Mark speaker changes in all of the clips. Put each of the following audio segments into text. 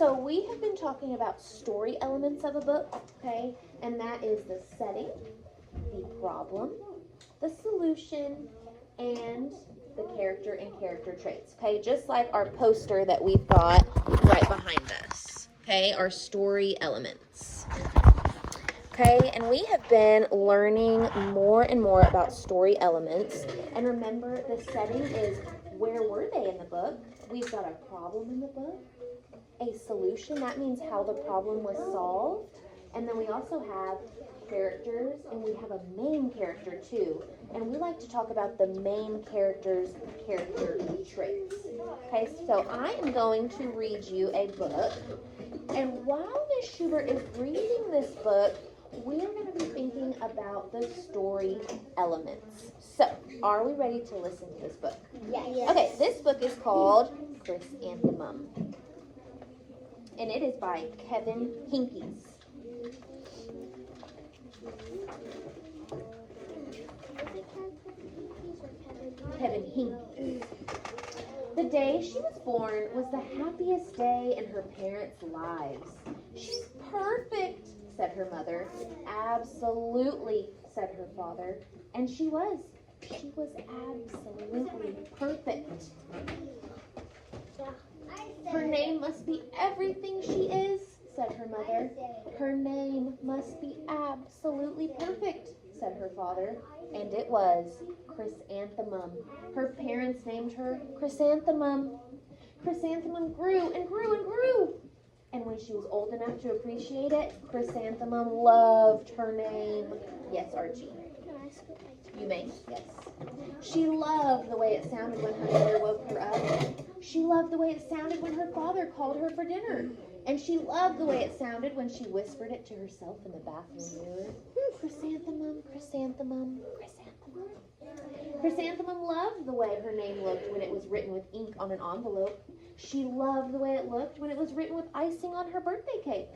Speaker 1: So we have been talking about story elements of a book, okay? And that is the setting, the problem, the solution, and the character and character traits, okay? Just like our poster that we've got right behind us, okay? Our story elements. Okay, and we have been learning more and more about story elements. And remember, the setting is where were they in the book? We've got a problem in the book, a solution. That means how the problem was solved. And then we also have characters, and we have a main character too. And we like to talk about the main character's character traits. Okay, so I am going to read you a book. And while Miss Schubert is reading this book, we are going to be thinking about the story elements. So, are we ready to listen to this book?
Speaker 2: Yes.
Speaker 1: Okay, this book is called Chrysanthemum. And it is by Kevin Henkes. Kevin Henkes. The day she was born was the happiest day in her parents' lives. She's perfect, said her mother. Absolutely, said her father. And she was. She was absolutely perfect. Her name must be everything she is, said her mother. Her name must be absolutely perfect, said her father. And it was Chrysanthemum. Her parents named her Chrysanthemum. Chrysanthemum grew and grew and grew. And when she was old enough to appreciate it, Chrysanthemum loved her name. Yes, Archie. You may. Yes. She loved the way it sounded when her mother woke her up. She loved the way it sounded when her father called her for dinner. And she loved the way it sounded when she whispered it to herself in the bathroom mirror. Chrysanthemum, chrysanthemum, chrysanthemum. Chrysanthemum loved the way her name looked when it was written with ink on an envelope. She loved the way it looked when it was written with icing on her birthday cake.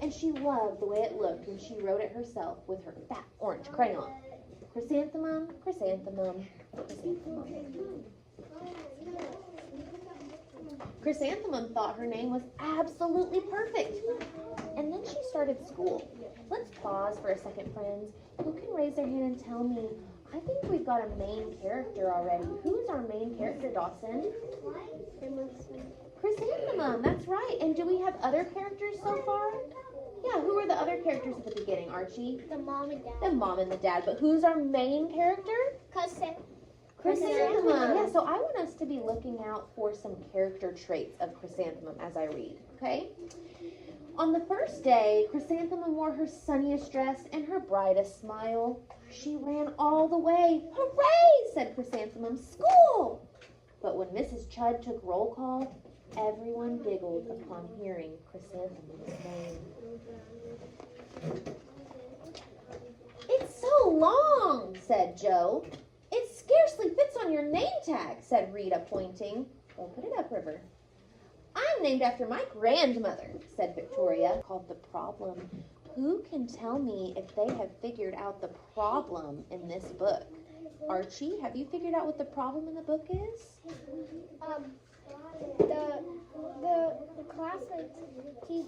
Speaker 1: And she loved the way it looked when she wrote it herself with her fat orange crayon. Chrysanthemum, chrysanthemum, chrysanthemum. Chrysanthemum thought her name was absolutely perfect. And then she started school. Let's pause for a second, friends. Who can raise their hand and tell me, I think we've got a main character already. Who's our main character, Dawson? Chrysanthemum, that's right. And do we have other characters so far? Yeah, who are the other characters at the beginning, Archie?
Speaker 2: The mom and dad.
Speaker 1: The mom and the dad. But who's our main character? Chrysanthemum. Yeah, so I want us to be looking out for some character traits of Chrysanthemum as I read, okay? On the first day, Chrysanthemum wore her sunniest dress and her brightest smile. She ran all the way. Hooray, said Chrysanthemum. School! But when Mrs. Chud took roll call, everyone giggled upon hearing Chrysanthemum's name. It's so long, said Joe. It scarcely fits on your name tag, said Rita, pointing. Well, put it up, River. I'm named after my grandmother, said Victoria, called the problem. Who can tell me if they have figured out the problem in this book? Archie, have you figured out what the problem in the book is?
Speaker 2: The classmates keep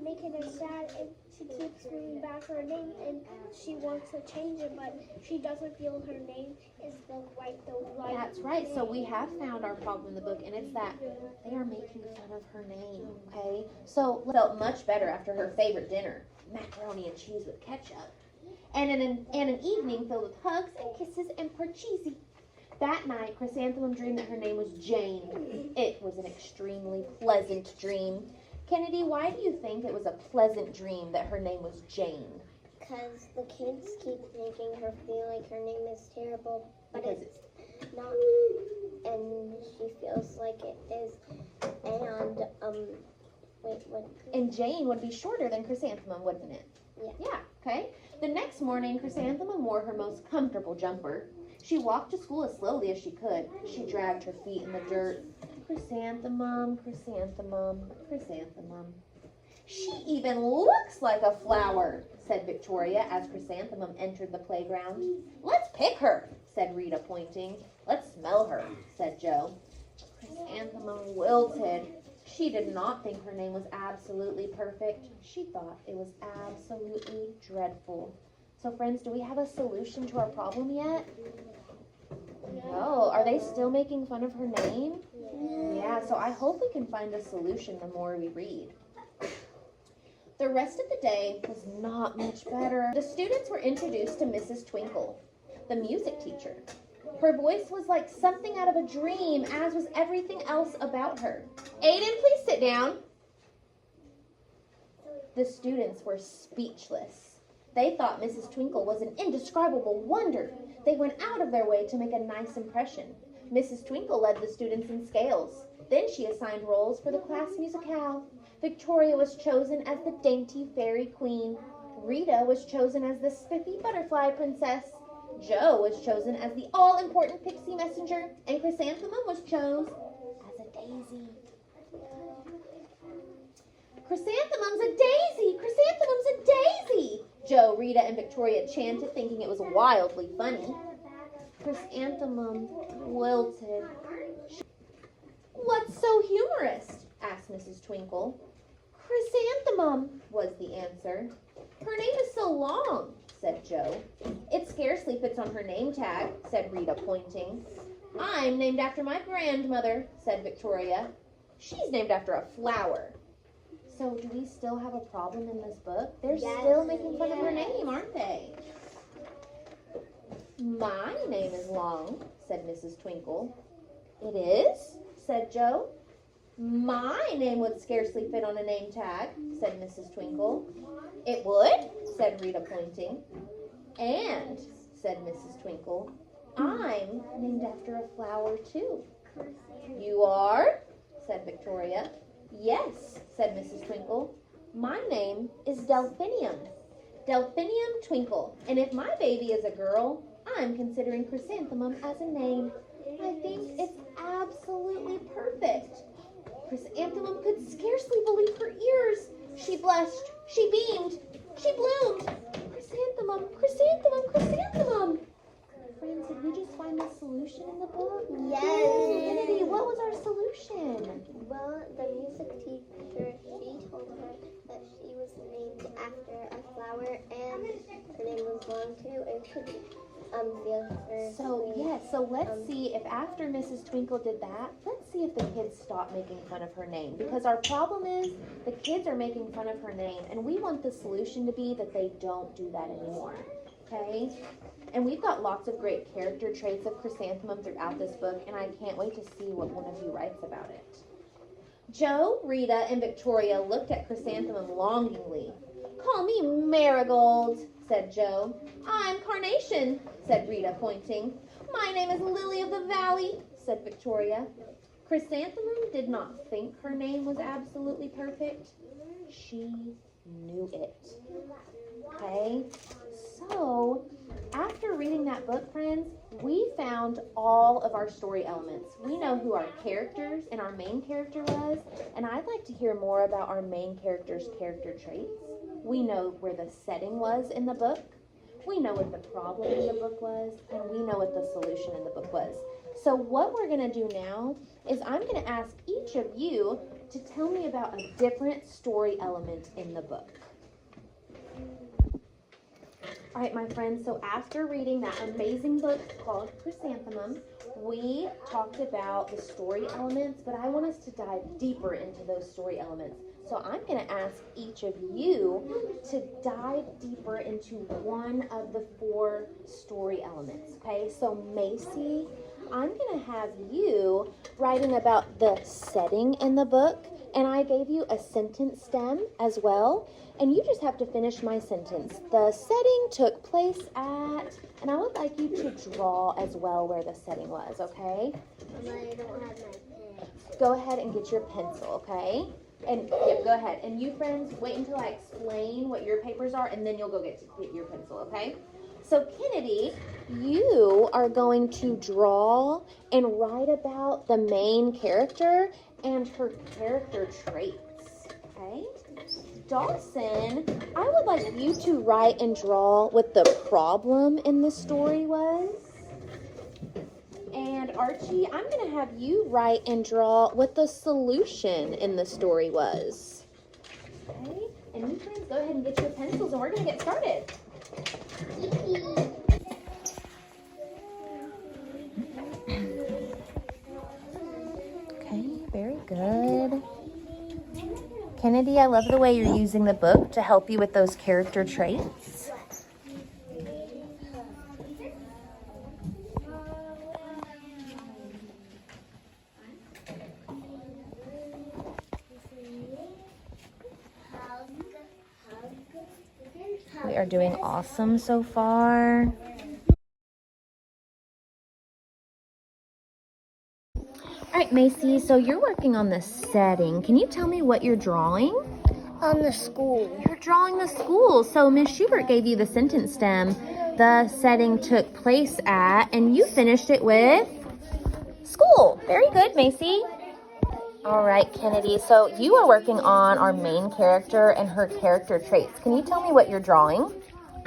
Speaker 2: making her sad, and she keeps bringing back her name, and she wants to change it, but she doesn't feel her name is the right.
Speaker 1: That's right. So we have found our problem in the book, and it's that they are making fun of her name. Okay. So it felt much better after her favorite dinner, macaroni and cheese with ketchup, and an evening filled with hugs and kisses and parcheesi. That night, Chrysanthemum dreamed that her name was Jane. It was an extremely pleasant dream. Kennedy, why do you think it was a pleasant dream that her name was Jane?
Speaker 2: Because the kids keep making her feel like her name is terrible, but
Speaker 1: Because
Speaker 2: it's not, and she feels like it is. And
Speaker 1: And Jane would be shorter than Chrysanthemum, wouldn't it?
Speaker 2: Yeah.
Speaker 1: Yeah, okay. The next morning, Chrysanthemum wore her most comfortable jumper. She walked to school as slowly as she could. She dragged her feet in the dirt. Chrysanthemum, chrysanthemum, chrysanthemum. She even looks like a flower, said Victoria as Chrysanthemum entered the playground. Let's pick her, said Rita, pointing. Let's smell her, said Joe. Chrysanthemum wilted. She did not think her name was absolutely perfect. She thought it was absolutely dreadful. So friends, do we have a solution to our problem yet? No. Are they still making fun of her name? Yeah, so I hope we can find a solution the more we read. The rest of the day was not much better. The students were introduced to Mrs. Twinkle, the music teacher. Her voice was like something out of a dream, as was everything else about her. Aiden, please sit down. The students were speechless. They thought Mrs. Twinkle was an indescribable wonder. They went out of their way to make a nice impression. Mrs. Twinkle led the students in scales. Then she assigned roles for the class musicale. Victoria was chosen as the dainty fairy queen. Rita was chosen as the spiffy butterfly princess. Joe was chosen as the all-important pixie messenger, and Chrysanthemum was chosen as a daisy. Chrysanthemum's a daisy! Chrysanthemum's a daisy! Joe, Rita, and Victoria chanted, thinking it was wildly funny. Chrysanthemum wilted. What's so humorous? Asked Mrs. Twinkle. Chrysanthemum, was the answer. Her name is so long, said Joe. It scarcely fits on her name tag, said Rita, pointing. I'm named after my grandmother, said Victoria. She's named after a flower. So do we still have a problem in this book? They're still making fun of her name, aren't they? My name is long, said Mrs. Twinkle. It is, said Joe. My name would scarcely fit on a name tag, said Mrs. Twinkle. It would, said Rita, pointing. And, said Mrs. Twinkle, I'm named after a flower, too. You are, said Victoria. Yes, said Mrs. Twinkle. My name is Delphinium. Delphinium Twinkle. And if my baby is a girl, I'm considering Chrysanthemum as a name. I think it's absolutely perfect. Chrysanthemum could scarcely believe her ears. She blushed. She beamed. She bloomed. Chrysanthemum, Chrysanthemum, Chrysanthemum. Friends, did we just find the solution in the book?
Speaker 2: Yes.
Speaker 1: Kennedy, what was our solution?
Speaker 3: Well, the music teacher, she told her that she was named after a flower and her name was long too. It could be
Speaker 1: So let's see if after Mrs. Twinkle did that, let's see if the kids stop making fun of her name. Because our problem is the kids are making fun of her name, and we want the solution to be that they don't do that anymore. Okay? And we've got lots of great character traits of Chrysanthemum throughout this book, and I can't wait to see what one of you writes about it. Joe, Rita, and Victoria looked at Chrysanthemum longingly. Call me Marigold, said Joe. I'm Carnation, said Rita, pointing. My name is Lily of the Valley, said Victoria. Chrysanthemum did not think her name was absolutely perfect. She knew it. Okay? So, after reading that book, friends, we found all of our story elements. We know who our characters and our main character was, and I'd like to hear more about our main character's character traits. We know where the setting was in the book. We know what the problem in the book was, and we know what the solution in the book was. So what we're going to do now is I'm going to ask each of you to tell me about a different story element in the book. All right, my friends, so after reading that amazing book called Chrysanthemum, we talked about the story elements, but I want us to dive deeper into those story elements. So I'm going to ask each of you to dive deeper into one of the 4 story elements, okay? So Macy, I'm going to have you writing about the setting in the book, and I gave you a sentence stem as well, and you just have to finish my sentence. The setting took place at, and I would like you to draw as well where the setting was, okay?
Speaker 3: I don't have my pen.
Speaker 1: Go ahead and get your pencil, okay? And yep, go ahead. And you friends, wait until I explain what your papers are, and then you'll go get your pencil, okay? So Kennedy, you are going to draw and write about the main character and her character traits, okay? Dawson, I would like you to write and draw what the problem in the story was. And Archie, I'm going to have you write and draw what the solution in the story was. Okay, and you friends go ahead and get your pencils and we're going to get started. Okay, very good. Kennedy, I love the way you're using the book to help you with those character traits. We are doing awesome so far. All right, Macy, so you're working on the setting. Can you tell me what you're drawing?
Speaker 2: On the school.
Speaker 1: You're drawing the school. So Miss Schubert gave you the sentence stem. The setting took place at, and you finished it with school. Very good, Macy. All right, Kennedy. So you are working on our main character and her character traits. Can you tell me what you're drawing?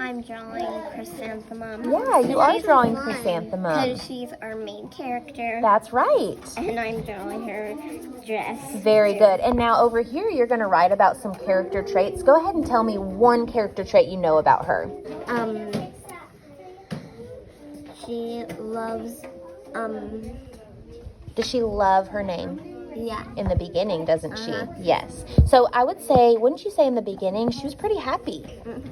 Speaker 3: I'm drawing Chrysanthemum.
Speaker 1: Yeah, you are drawing Chrysanthemum.
Speaker 3: Because she's our main character.
Speaker 1: That's right.
Speaker 3: And I'm drawing her dress.
Speaker 1: Very good. And now over here, you're going to write about some character traits. Go ahead and tell me one character trait you know about her.
Speaker 3: She loves,
Speaker 1: Does she love her name?
Speaker 3: yeah.
Speaker 1: In the beginning, doesn't she? Yes. So I would say, wouldn't you say in the beginning, she was pretty happy?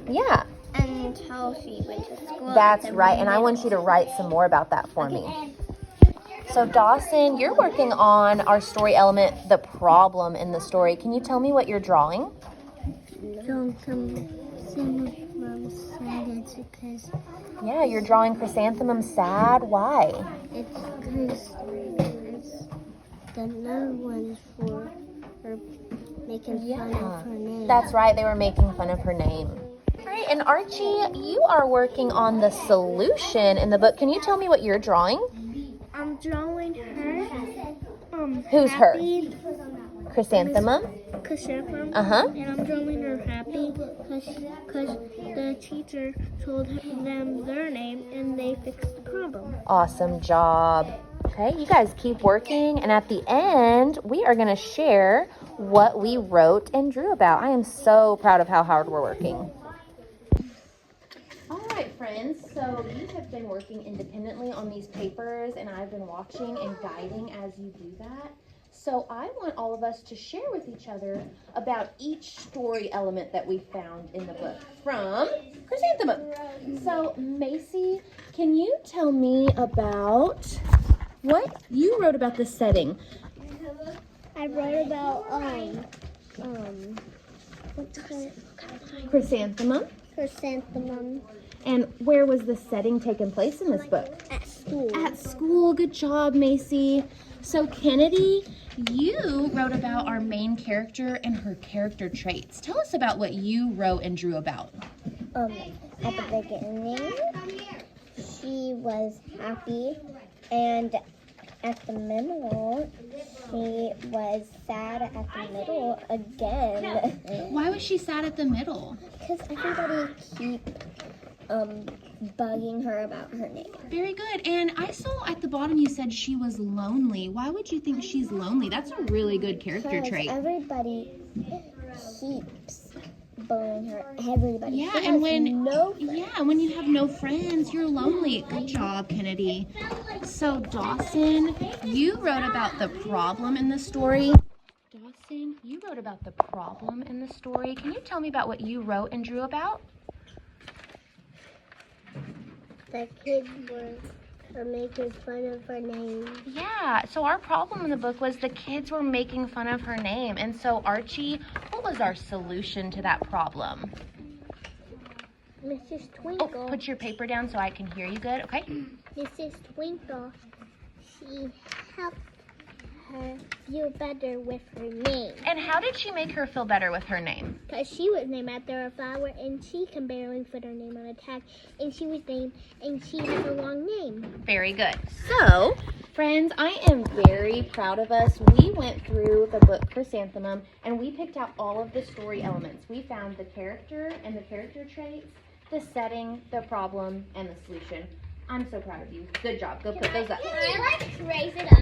Speaker 1: Yeah.
Speaker 3: Until she went to school.
Speaker 1: That's right. And I want you to write some more about that for me. So Dawson, you're working on our story element, the problem in the story. Can you tell me what you're drawing? Yeah, you're drawing Chrysanthemum sad. Why?
Speaker 3: It's because the another one is for her making fun of her name.
Speaker 1: That's right. They were making fun of her name. All right, and Archie, you are working on the solution in the book. Can you tell me what you're drawing?
Speaker 2: I'm drawing her.
Speaker 1: Who's her?
Speaker 2: Happy.
Speaker 1: Chrysanthemum?
Speaker 2: Chrysanthemum.
Speaker 1: Uh-huh.
Speaker 2: And I'm drawing her happy because the teacher told them their name and they fixed the problem.
Speaker 1: Awesome job. Okay, you guys keep working, and at the end, we are going to share what we wrote and drew about. I am so proud of how hard we're working. All right, friends, so you have been working independently on these papers, and I've been watching and guiding as you do that. So I want all of us to share with each other about each story element that we found in the book from Chrysanthemum. So Macy, can you tell me about what you wrote about the setting?
Speaker 2: I wrote about what's it called?
Speaker 1: Chrysanthemum.
Speaker 2: Chrysanthemum
Speaker 1: And where was the setting taking place in this book?
Speaker 2: at school.
Speaker 1: At school. Good job, Macy. So Kennedy, you wrote about our main character and her character traits. Tell us about what you wrote and drew about.
Speaker 3: At the beginning, she was happy, and at the middle, she was sad at the middle again.
Speaker 1: Why was she sad at the middle?
Speaker 3: Because everybody keep bugging her about her name.
Speaker 1: Very good. And I saw at the bottom you said she was lonely. Why would you think she's lonely? That's a really good character
Speaker 3: Because
Speaker 1: trait.
Speaker 3: everybody keeps bullying her. Everybody.
Speaker 1: Yeah,
Speaker 3: She
Speaker 1: and
Speaker 3: has
Speaker 1: when
Speaker 3: no friends.
Speaker 1: when you have no friends, you're lonely. Good job, Kennedy. So Dawson, you wrote about the problem in the story. Dawson, you wrote about the problem in the story. Can you tell me about what you wrote and drew about?
Speaker 3: The kids were making fun of her name.
Speaker 1: Yeah, so our problem in the book was the kids were making fun of her name. And so Archie, what was our solution to that problem?
Speaker 2: Mrs.
Speaker 1: Oh,
Speaker 2: Twinkle.
Speaker 1: put your paper down so I can hear you good, okay?
Speaker 2: Mrs. Twinkle. She helped her feel better with her name.
Speaker 1: And how did she make her feel better with her name?
Speaker 2: Because she was named after a flower and she can barely put her name on a tag. And she was named, and she has a long name.
Speaker 1: Very good. So, friends, I am very proud of us. We went through the book Chrysanthemum and we picked out all of the story elements. We found the character and the character traits, the setting, the problem, and the solution. I'm so proud of you. Good job. Go put those up.
Speaker 3: Can I like raise it up?